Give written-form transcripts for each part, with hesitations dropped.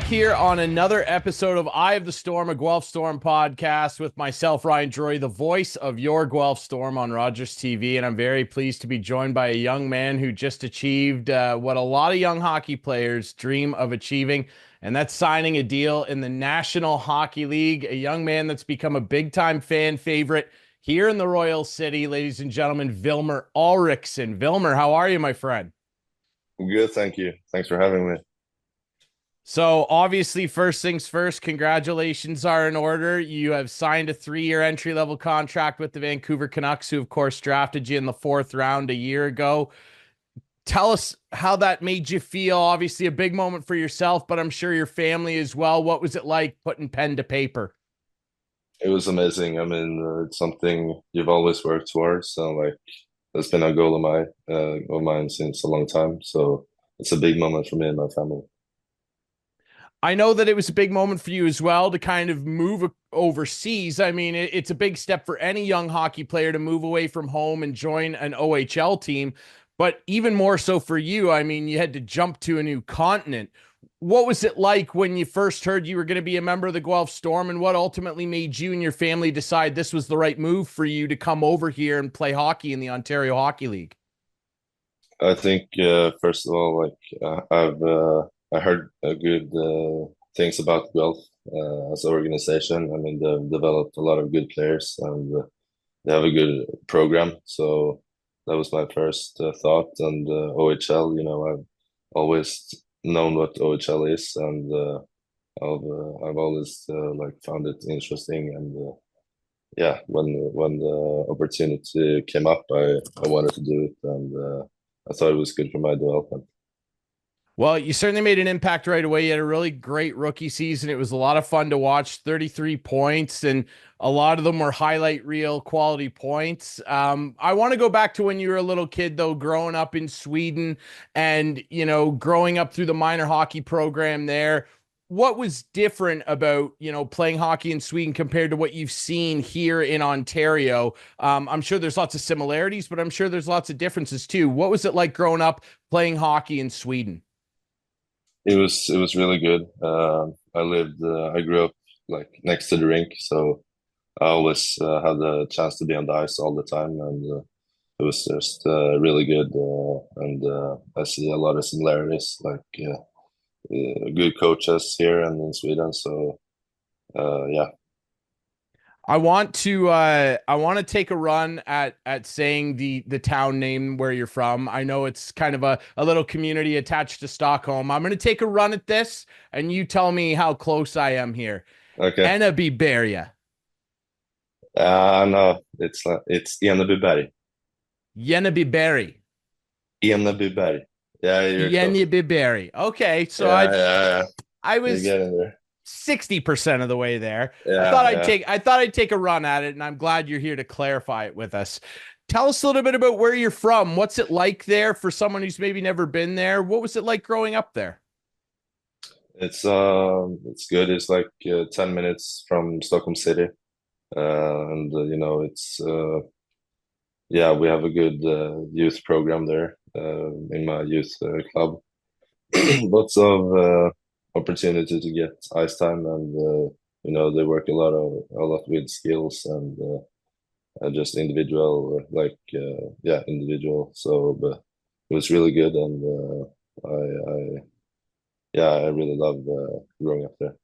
here on another episode of Eye of the Storm, a Guelph Storm podcast with myself, Ryan Drury, the voice of your Guelph Storm on Rogers TV. And I'm very pleased to be joined by a young man who just achieved what a lot of young hockey players dream of achieving, and that's signing a deal in the National Hockey League. A young man that's become a big-time fan favorite here in the Royal City, ladies and gentlemen, Vilmer Alriksson. Vilmer, how are you, my friend? Good, thank you. Thanks for having me. So obviously, first things first, congratulations are in order. You have signed a 3-year entry-level contract with the Vancouver Canucks, who of course drafted you in the 4th round a year ago. Tell us how that made you feel. Obviously a big moment for yourself, but I'm sure your family as well. What was it like putting pen to paper? It was amazing. I mean, it's something you've always worked towards, so like that's been a goal of mine since a long time. So it's a big moment for me and my family. I know that it was a big moment for you as well to kind of move overseas. I mean, it's a big step for any young hockey player to move away from home and join an OHL team, but even more so for you. I mean, you had to jump to a new continent. What was it like when you first heard you were going to be a member of the Guelph Storm, and what ultimately made you and your family decide this was the right move for you to come over here and play hockey in the Ontario Hockey League? I think first of all, I heard good things about Guelph as an organization. I mean, they've developed a lot of good players and they have a good program. So that was my first thought. And OHL, I've always known what OHL is, and I've always like found it interesting. And yeah, when the opportunity came up, I wanted to do it, and I thought it was good for my development. Well, you certainly made an impact right away. You had a really great rookie season. It was a lot of fun to watch. 33 points, and a lot of them were highlight reel quality points. I want to go back to when you were a little kid, though, growing up in Sweden and, growing up through the minor hockey program there. What was different about, playing hockey in Sweden compared to what you've seen here in Ontario? I'm sure there's lots of similarities, but I'm sure there's lots of differences too. What was it like growing up playing hockey in Sweden? It was really good. I grew up like next to the rink, so I always had the chance to be on the ice all the time, and it was just really good. And I see a lot of similarities, like good coaches here and in Sweden. So yeah. I want to take a run at saying the town name where you're from. I know it's kind of a little community attached to Stockholm. I'm going to take a run at this, and you tell me how close I am here. Okay. Enebyberg. No, it's Enebyberg. Enebyberg. Enebyberg. Yeah, you're close. Enebyberg. Okay, so Yeah, I yeah, yeah. I You're was getting there. 60% of the way there. I thought Yeah, I'd yeah. take I thought I'd take a run at it, and I'm glad you're here to clarify it with us. Tell us a little bit about where you're from. What's it like there for someone who's maybe never been there? What was it like growing up there? It's good. It's like 10 minutes from Stockholm City. And it's yeah, we have a good youth program there in my youth club. Lots of opportunity to get ice time, and they work a lot with skills and just individual, yeah, individual. So, but it was really good, and I yeah, I really loved growing up there.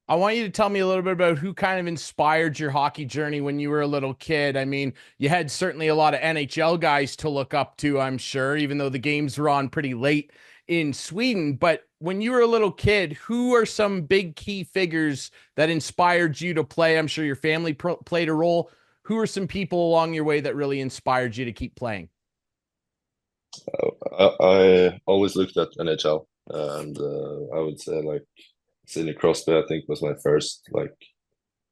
I want you to tell me a little bit about who kind of inspired your hockey journey when you were a little kid. I mean, you had certainly a lot of NHL guys to look up to, I'm sure, even though the games were on pretty late in Sweden. But when you were a little kid, who are some big key figures that inspired you to play? I'm sure your family played a role. Who are some people along your way that really inspired you to keep playing? I always looked at NHL, and I would say like Sidney Crosby, I think, was my first like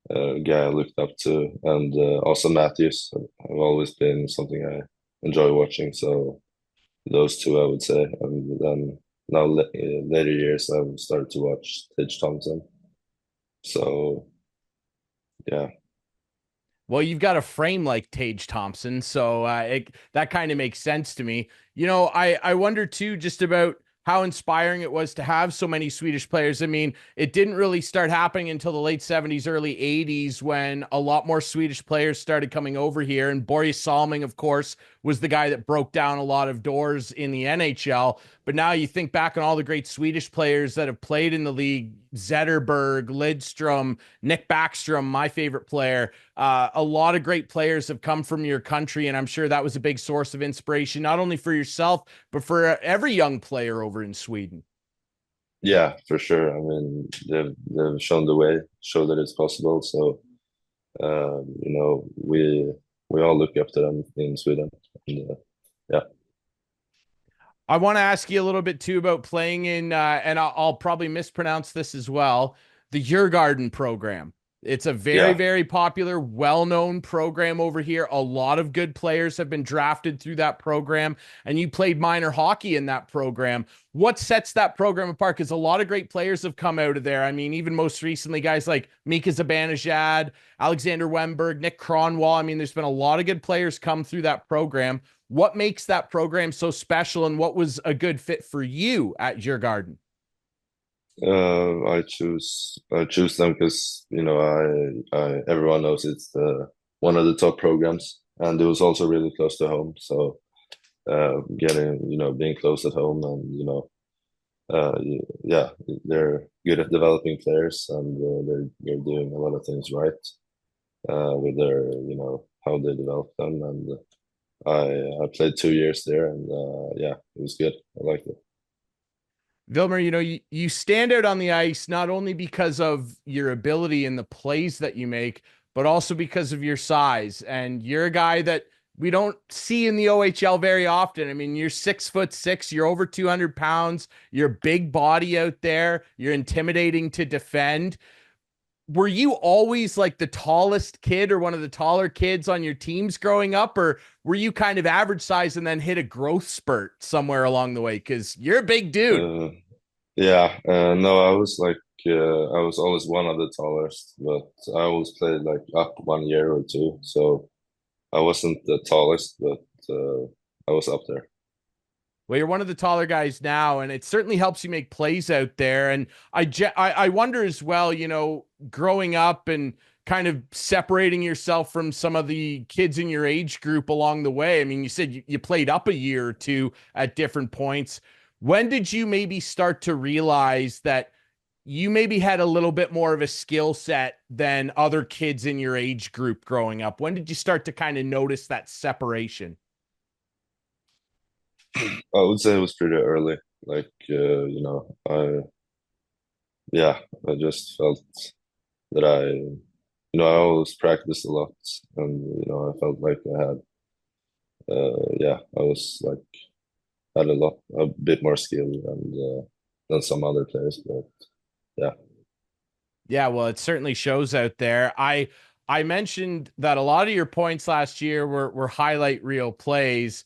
guy I looked up to, and also Matthews have always been something I enjoy watching. So those two, I would say, and then now later years I've started to watch Tage Thompson. So yeah. Well, you've got a frame like Tage Thompson, so that kind of makes sense to me. I wonder too just about how inspiring it was to have so many Swedish players. I mean, it didn't really start happening until the late 70s, early 80s when a lot more Swedish players started coming over here. And Börje Salming, of course, was the guy that broke down a lot of doors in the NHL. But now you think back on all the great Swedish players that have played in the league: Zetterberg, Lidstrom, Nick Backstrom, my favorite player. A lot of great players have come from your country, and I'm sure that was a big source of inspiration, not only for yourself, but for every young player over in Sweden. Yeah, for sure. I mean, they've shown the way, show that it's possible. So, we all look up to them in Sweden. And, yeah, I want to ask you a little bit too about playing in, and I'll probably mispronounce this as well, the Djurgården program. It's a very, yeah. very popular, well-known program over here. A lot of good players have been drafted through that program, and you played minor hockey in that program. What sets that program apart? Because a lot of great players have come out of there. I mean, even most recently, guys like Mika Zibanejad, Alexander Wemberg, Nick Kronwall. I mean, there's been a lot of good players come through that program. What makes that program so special, and what was a good fit for you at Djurgården? I choose them because I everyone knows it's one of the top programs, and it was also really close to home. So getting being close at home, and yeah, they're good at developing players, and they're doing a lot of things right with their how they develop them. And I played 2 years there, and yeah, it was good. I liked it. Vilmer, you stand out on the ice not only because of your ability and the plays that you make, but also because of your size. And you're a guy that we don't see in the OHL very often. I mean, you're 6'6", you're over 200 pounds, you're a big body out there, you're intimidating to defend. Were you always like the tallest kid or one of the taller kids on your teams growing up, or were you kind of average size and then hit a growth spurt somewhere along the way? Because you're a big dude. Uh, yeah, no, I was always one of the tallest, but I always played like up 1 year or two, so I wasn't the tallest, but I was up there. Well, you're one of the taller guys now, and it certainly helps you make plays out there. And I wonder as well, growing up and kind of separating yourself from some of the kids in your age group along the way. I mean, you said you played up a year or two at different points. When did you maybe start to realize that you maybe had a little bit more of a skill set than other kids in your age group growing up? When did you start to kind of notice that separation? I would say it was pretty early. Like, yeah, I just felt that I always practiced a lot, and I felt like yeah, I was like had a bit more skill than some other players, but yeah, Yeah, well, it certainly shows out there. I mentioned that a lot of your points last year were highlight reel plays.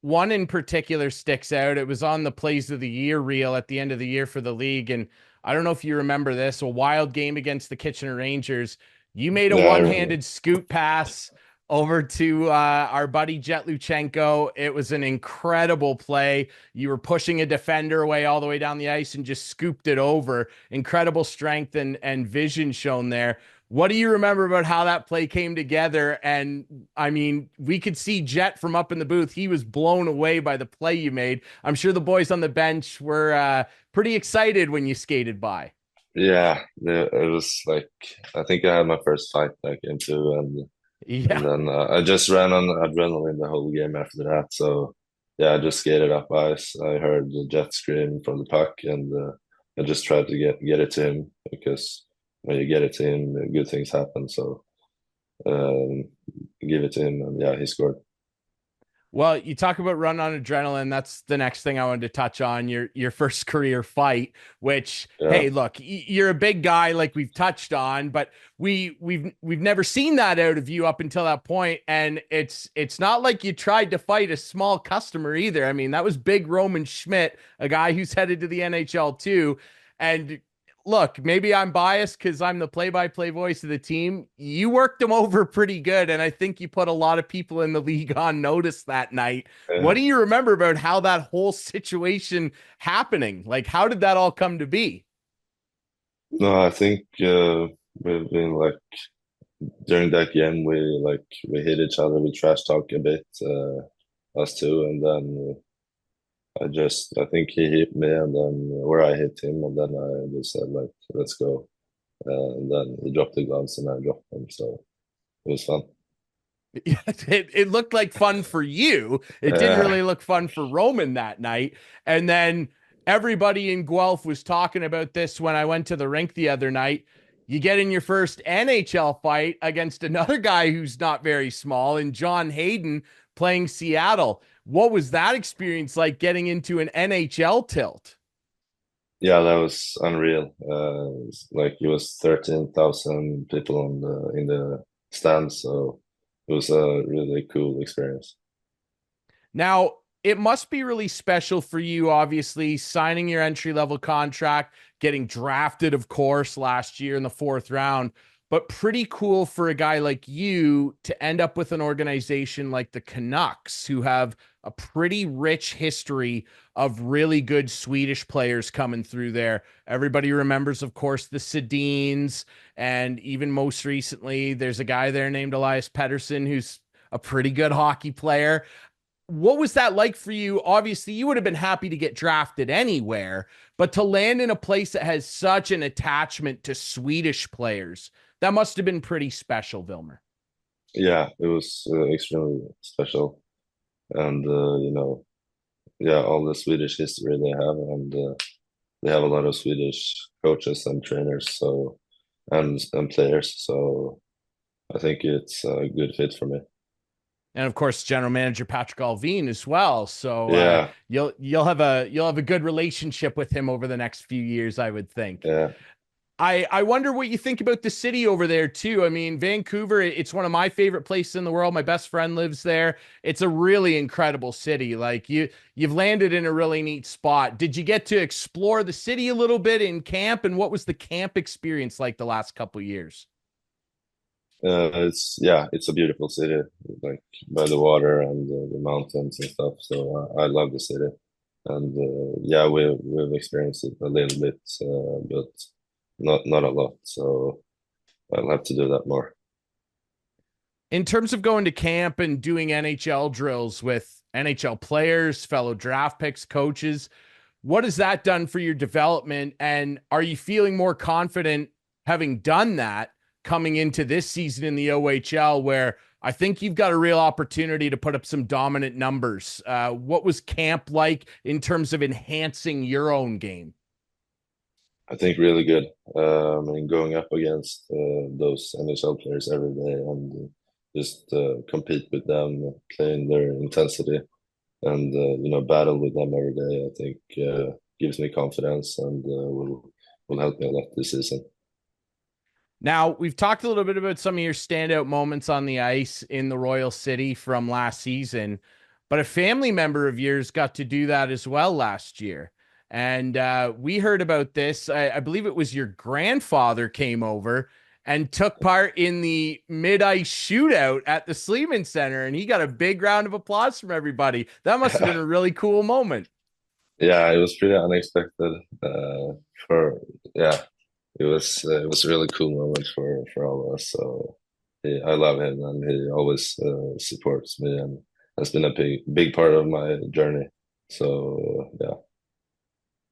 One in particular sticks out. It was on the plays of the year reel at the end of the year for the league. And I don't know if you remember this, a wild game against the Kitchener Rangers. You made a yeah, I remember. one-handed scoop pass over to our buddy Jet Luchenko. It was an incredible play. You were pushing a defender away all the way down the ice and just scooped it over. Incredible strength and vision shown there. What do you remember about how that play came together? And I mean, we could see Jet from up in the booth. He was blown away by the play you made. I'm sure the boys on the bench were pretty excited when you skated by. Yeah, it was like I think I had my first fight back into, and Yeah. then I just ran on adrenaline the whole game after that. So yeah, I just skated up ice. I heard the jet scream from the puck, and I just tried to get it to him because when you get it to him, good things happen. So um, give it to him, and yeah, he scored. Well, you talk about run on adrenaline. That's the next thing I wanted to touch on. Your first career fight, which, Yeah, hey, look, you're a big guy, like we've touched on, but we've never seen that out of you up until that point. And it's not like you tried to fight a small customer either. I mean, that was big Roman Schmidt, a guy who's headed to the NHL too. And look, maybe I'm biased because I'm the play-by-play voice of the team. You worked him over pretty good, and I think you put a lot of people in the league on notice that night. What Uh, do you remember about how that whole situation happening? Like, how did that all come to be? no, I think we've been like during that game we hit each other, we trash talk a bit, us two, and then I think he hit me, and then or I hit him, and then I just said like let's go, and then he dropped the gloves and I dropped them, so it was fun. It looked like fun for you. It didn't Yeah, really look fun for Roman that night. And then everybody in Guelph was talking about this when I went to the rink the other night. You get in your first NHL fight against another guy who's not very small, and John Hayden playing Seattle. What was that experience like getting into an NHL tilt? yeah, that was unreal. Like it was 13,000 people on the in the stands, so it was a really cool experience. Now, it must be really special for you, obviously, signing your entry level contract, getting drafted, of course, last year in the fourth round, but pretty cool for a guy like you to end up with an organization like the Canucks, who have a pretty rich history of really good Swedish players coming through there. Everybody remembers, of course, the Sedins, and even most recently, there's a guy there named Elias Pettersson who's a pretty good hockey player. What was that like for you? Obviously, you would have been happy to get drafted anywhere, but to land in a place that has such an attachment to Swedish players, that must have been pretty special, Vilmer. Yeah, it was extremely special, and yeah, all the Swedish history they have, and they have a lot of Swedish coaches and trainers, so and players. So I think it's a good fit for me. And of course, general manager Patrick Alvin as well. So Yeah, you'll have a good relationship with him over the next few years, I would think. yeah, I wonder what you think about the city over there too. I mean, Vancouver, it's one of my favorite places in the world. My best friend lives there. It's a really incredible city. Like you've landed in a really neat spot. Did you get to explore the city a little bit in camp, and what was the camp experience like the last couple years? it's a beautiful city, like by the water and the mountains and stuff. So I love the city, and yeah, we've experienced it a little bit, but not a lot. So I'll have to do that more. In terms of going to camp and doing NHL drills with NHL players, fellow draft picks, coaches, what has that done for your development? And are you feeling more confident having done that coming into this season in the OHL, where I think you've got a real opportunity to put up some dominant numbers? What was camp like in terms of enhancing your own game? I think really good. I mean, going up against those NHL players every day and just compete with them, playing their intensity, and battle with them every day. I think gives me confidence and will help me a lot this season. Now, we've talked a little bit about some of your standout moments on the ice in the Royal City from last season, but a family member of yours got to do that as well last year. And we heard about this. I believe it was your grandfather came over and took part in the mid ice shootout at the Sleeman Center, and he got a big round of applause from everybody. That must have been a really cool moment. Yeah, it was pretty unexpected. For yeah, it was a really cool moment for all of us. So I love him, and he always supports me, and has been a big part of my journey. So yeah,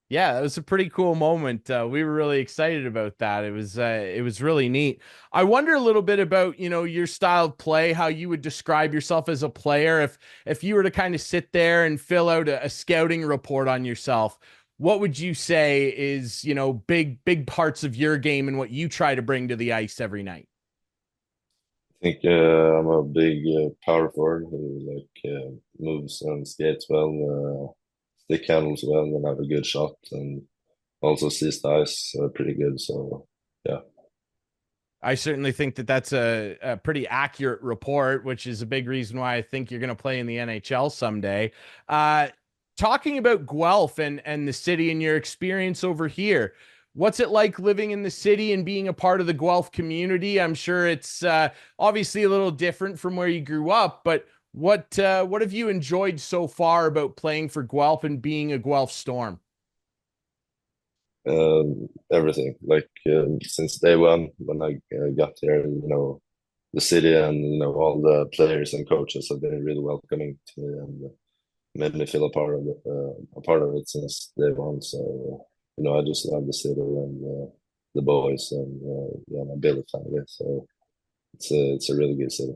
Yeah, that was a pretty cool moment. We were really excited about that. It was really neat. I wonder a little bit about, your style of play, how you would describe yourself as a player. If you were to kind of sit there and fill out a scouting report on yourself, what would you say is, big parts of your game and what you try to bring to the ice every night? I think I'm a big power forward who moves and skates well, stick handles well, and have a good shot, and also sees the ice pretty good. So yeah. I certainly think that that's a pretty accurate report, which is a big reason why I think you're going to play in the NHL someday. Uh, Talking about Guelph and the city and your experience over here, What's it like living in the city and being a part of the Guelph community? I'm sure it's obviously a little different from where you grew up, but what have you enjoyed so far about playing for Guelph and being a Guelph Storm? Everything. Like since day one when I got here, the city and all the players and coaches have been really welcoming to me and made me feel a part of it since day one. So I just love the city and the boys and yeah, my Billy family. So it's a really good city.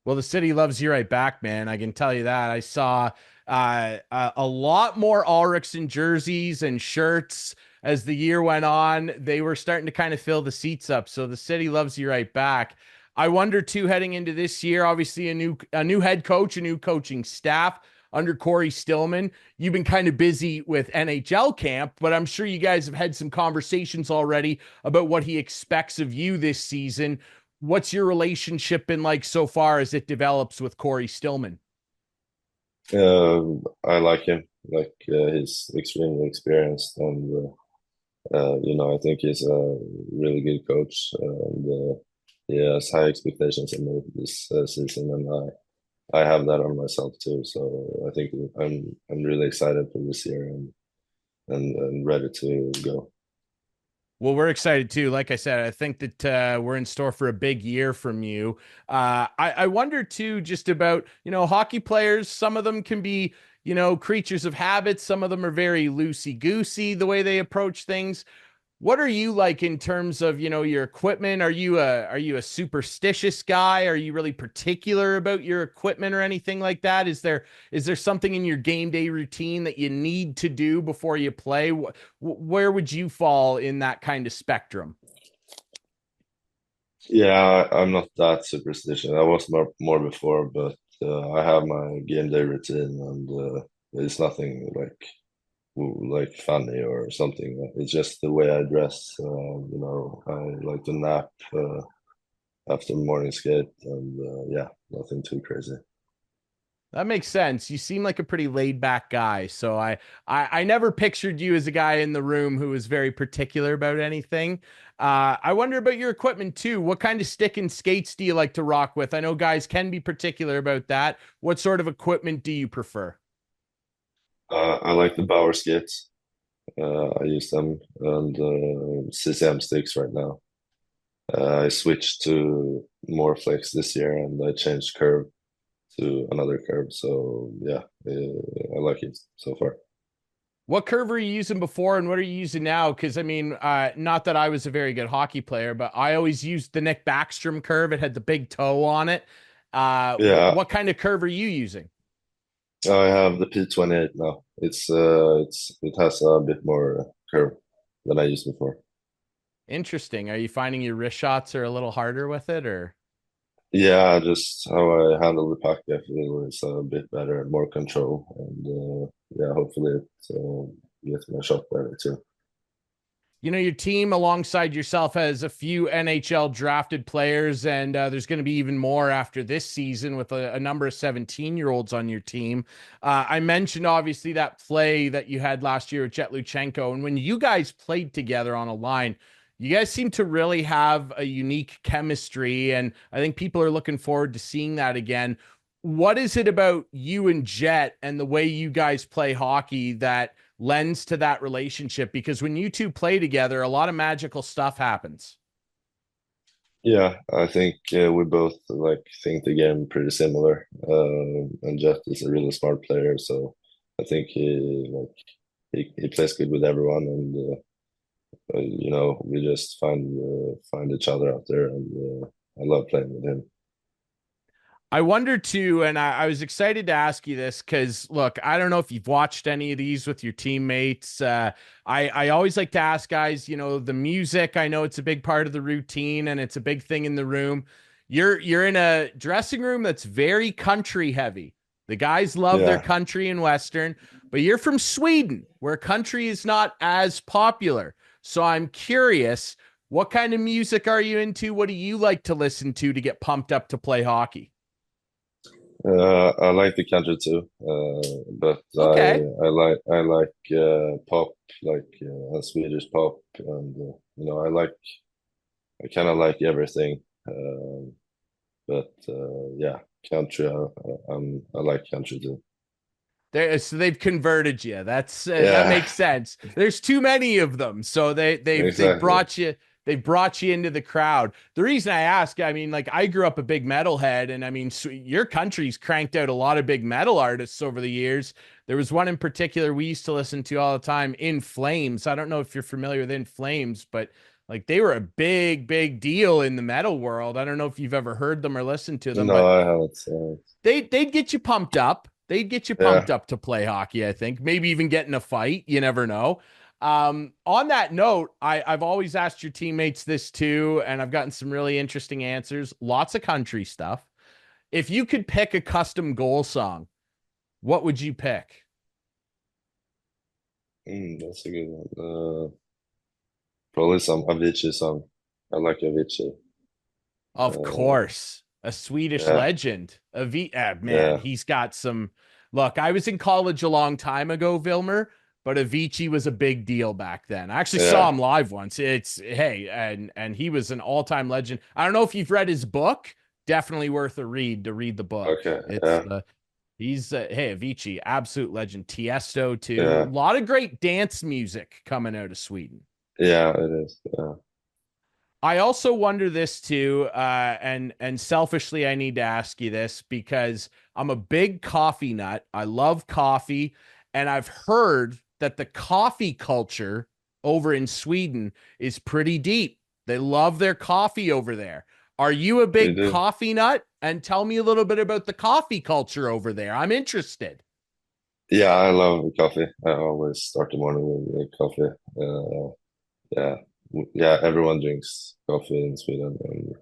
Well, the city loves you right back, man. I can tell you that. I saw a lot more Alriksson jerseys and shirts as the year went on. They were starting to kind of fill the seats up. So the city loves you right back. I wonder too, heading into this year, obviously a new head coach, a new coaching staff under Corey Stillman. You've been kind of busy with NHL camp, but I'm sure you guys have had some conversations already about what he expects of you this season. What's your relationship been like so far as it develops with Corey Stillman? I like him. Like he's extremely experienced, and I think he's a really good coach. And he has high expectations of me this season, and I have that on myself too. So I think I'm really excited for this year and ready to go. Well, we're excited too. Like I said, I think that we're in store for a big year from you. I wonder too, just about, hockey players. Some of them can be, creatures of habit. Some of them are very loosey goosey the way they approach things. What are you like in terms of, your equipment? Are you a superstitious guy? Are you really particular about your equipment or anything like that? Is there something in your game day routine that you need to do before you play? Where would you fall in that kind of spectrum? Yeah, I'm not that superstitious. I was more before, but I have my game day routine, and it's nothing like funny or something. It's just the way I dress. I like to nap after morning skate, and yeah, nothing too crazy. That makes sense. You seem like a pretty laid back guy. So I never pictured you as a guy in the room who was very particular about anything. I wonder about your equipment too. What kind of stick and skates do you like to rock with? I know guys can be particular about that. What sort of equipment do you prefer? I like the Bauer skates. I use them and CCM sticks right now. I switched to more flex this year, and I changed curve to another curve. So yeah, I like it so far. What curve were you using before and what are you using now? Because I mean, not that I was a very good hockey player, but I always used the Nick Backstrom curve. It had the big toe on it. Yeah, What kind of curve are you using? I have the P28 now. It has a bit more curve than I used before. Interesting. Are you finding your wrist shots are a little harder with it, or? Yeah, just how I handle the puck, I feel is a bit better, more control, and yeah, hopefully it gets my shot better too. Your team alongside yourself has a few NHL drafted players, and there's going to be even more after this season with a number of 17-year-olds on your team. I mentioned obviously that play that you had last year with Jet Luchenko, and when you guys played together on a line, you guys seem to really have a unique chemistry, and I think people are looking forward to seeing that again. What is it about you and Jet and the way you guys play hockey that lends to that relationship? Because when you two play together, a lot of magical stuff happens. Yeah, I think we both think the game pretty similar. And Jet is a really smart player, so I think he plays good with everyone, and we just find each other out there, and I love playing with him. I wonder too, and I was excited to ask you this because look, I don't know if you've watched any of these with your teammates. I always like to ask guys, the music. I know it's a big part of the routine and it's a big thing in the room. You're in a dressing room that's very country heavy. The guys love their Yeah, country and western, but you're from Sweden, where country is not as popular. So I'm curious, what kind of music are you into? What do you like to listen to get pumped up to play hockey? I like the country too, but Okay. I like pop, like Swedish pop, and I kind of like everything. But yeah, country. I like country too. So they've converted you. That Yeah, makes sense. There's too many of them, so they've exactly. brought you into the crowd. The reason I ask, I mean, like I grew up a big metalhead, and I mean, your country's cranked out a lot of big metal artists over the years. There was one in particular we used to listen to all the time, In Flames. I don't know if you're familiar with In Flames, but like they were a big deal in the metal world. I don't know if you've ever heard them or listened to them, No, but I haven't. they'd get you pumped up. They'd get you pumped Yeah, up to play hockey, I think. Maybe even get in a fight. You never know. On that note, I've always asked your teammates this too, and I've gotten some really interesting answers. Lots of country stuff. If you could pick a custom goal song, what would you pick? that's a good one. Probably some Avicii song. I like Avicii. Of Uh, course, a Swedish yeah, legend. Man, yeah, he's got some. Look, I was in college a long time ago, Vilmer, but Avicii was a big deal back then. I actually saw yeah. him live once. It's hey, and he was an all-time legend. I don't know if you've read his book. Definitely worth a read to read the book. Okay, It's yeah, he's hey Avicii, absolute legend. Tiesto too. A yeah, lot of great dance music coming out of Sweden. yeah. It is. Yeah. I also wonder this too, and selfishly, I need to ask you this because I'm a big coffee nut. I love coffee, and I've heard that the coffee culture over in Sweden is pretty deep. They love their coffee over there. Are you a You big do. coffee nut? And tell me a little bit about the coffee culture over there. I'm interested. Yeah, I love coffee. I always start the morning with coffee. Yeah, yeah. Everyone drinks coffee in Sweden, and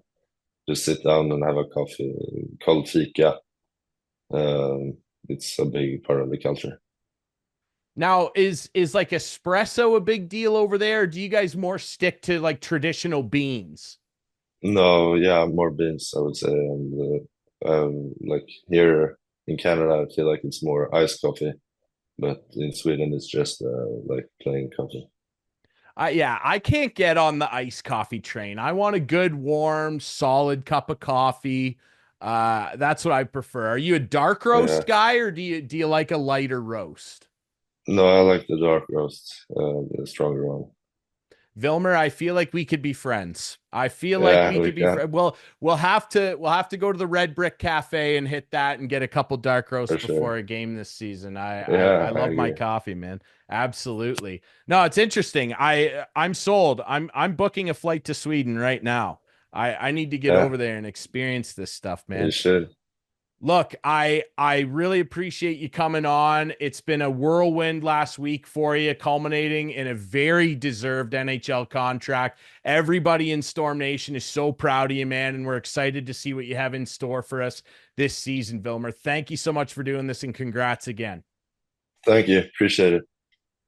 just sit down and have a coffee, cold fika. It's a big part of the culture. Now, is like espresso a big deal over there? Or do you guys more stick to like traditional beans? No, yeah, more beans, I would say. And like here in Canada, I feel like it's more iced coffee, but in Sweden, it's just like plain coffee. Yeah, I can't get on the iced coffee train. I want a good, warm, solid cup of coffee. That's what I prefer. Are you a dark Yeah. roast guy, or do you like a lighter roast? No, I like the dark roast, the stronger one. Vilmer, I feel like we could be friends. I feel like Yeah, we we could be can, friends. Well, we'll have to go to the Red Brick Cafe and hit that and get a couple dark roasts for before sure. a game this season. I Yeah, I love my agree. coffee, man. Absolutely. No, it's interesting. I'm sold. I'm booking a flight to Sweden right now. I need to get Yeah, over there and experience this stuff, you man. should. Look, I really appreciate you coming on. It's been a whirlwind last week for you, culminating in a very deserved NHL contract. Everybody in Storm Nation is so proud of you, man, and we're excited to see what you have in store for us this season, Vilmer. Thank you so much for doing this, and congrats again. Thank you. Appreciate it.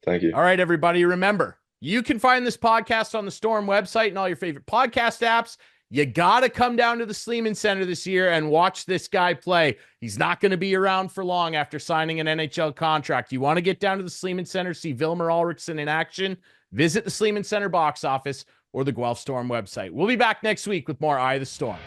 Thank you. All right, everybody, remember, you can find this podcast on the Storm website and all your favorite podcast apps. You got to come down to the Sleeman Center this year and watch this guy play. He's not going to be around for long after signing an NHL contract. You want to get down to the Sleeman Center, see Vilmer Alriksson in action, visit the Sleeman Center box office or the Guelph Storm website. We'll be back next week with more Eye of the Storm.